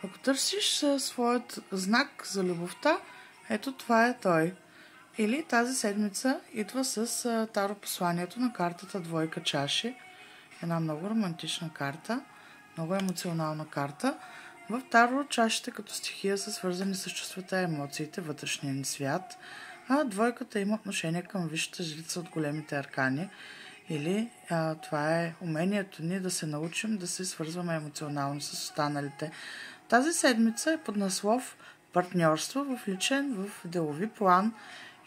Ако търсиш своят знак за любовта, ето това е той. Или тази седмица идва с таро посланието на картата Двойка чаши. Една много романтична карта, много емоционална карта. В таро чашите като стихия са свързани с чувствата и емоциите, вътрешния ни свят, а двойката има отношение към висшата жрица от големите аркани. Или това е умението ни да се научим да се свързваме емоционално с останалите. Тази седмица е под наслов партньорство в личен, в делови план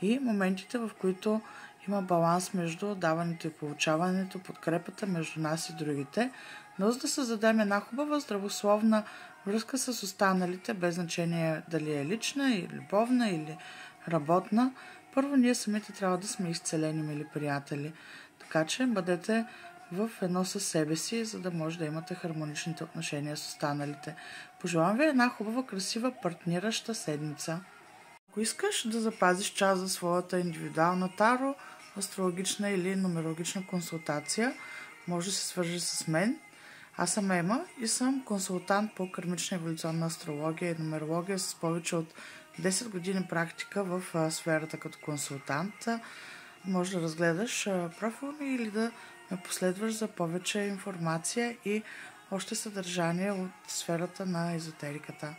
и моментите, в които има баланс между даването и получаването, подкрепата между нас и другите, но за да създадем една хубава здравословна връзка с останалите, без значение дали е лична или любовна или работна, първо ние самите трябва да сме изцелени, мили приятели. Така че бъдете в едно със себе си, за да може да имате хармоничните отношения с останалите. Пожелавам ви една хубава, красива, партнираща седмица. Ако искаш да запазиш час за своята индивидуална таро, астрологична или нумерологична консултация, може да се свържеш с мен. Аз съм Ема и съм консултант по кармична еволюционна астрология и нумерология с повече от 10 години практика в сферата като консултант. Може да разгледаш профила ми или да ме последваш за повече информация и още съдържание от сферата на езотериката.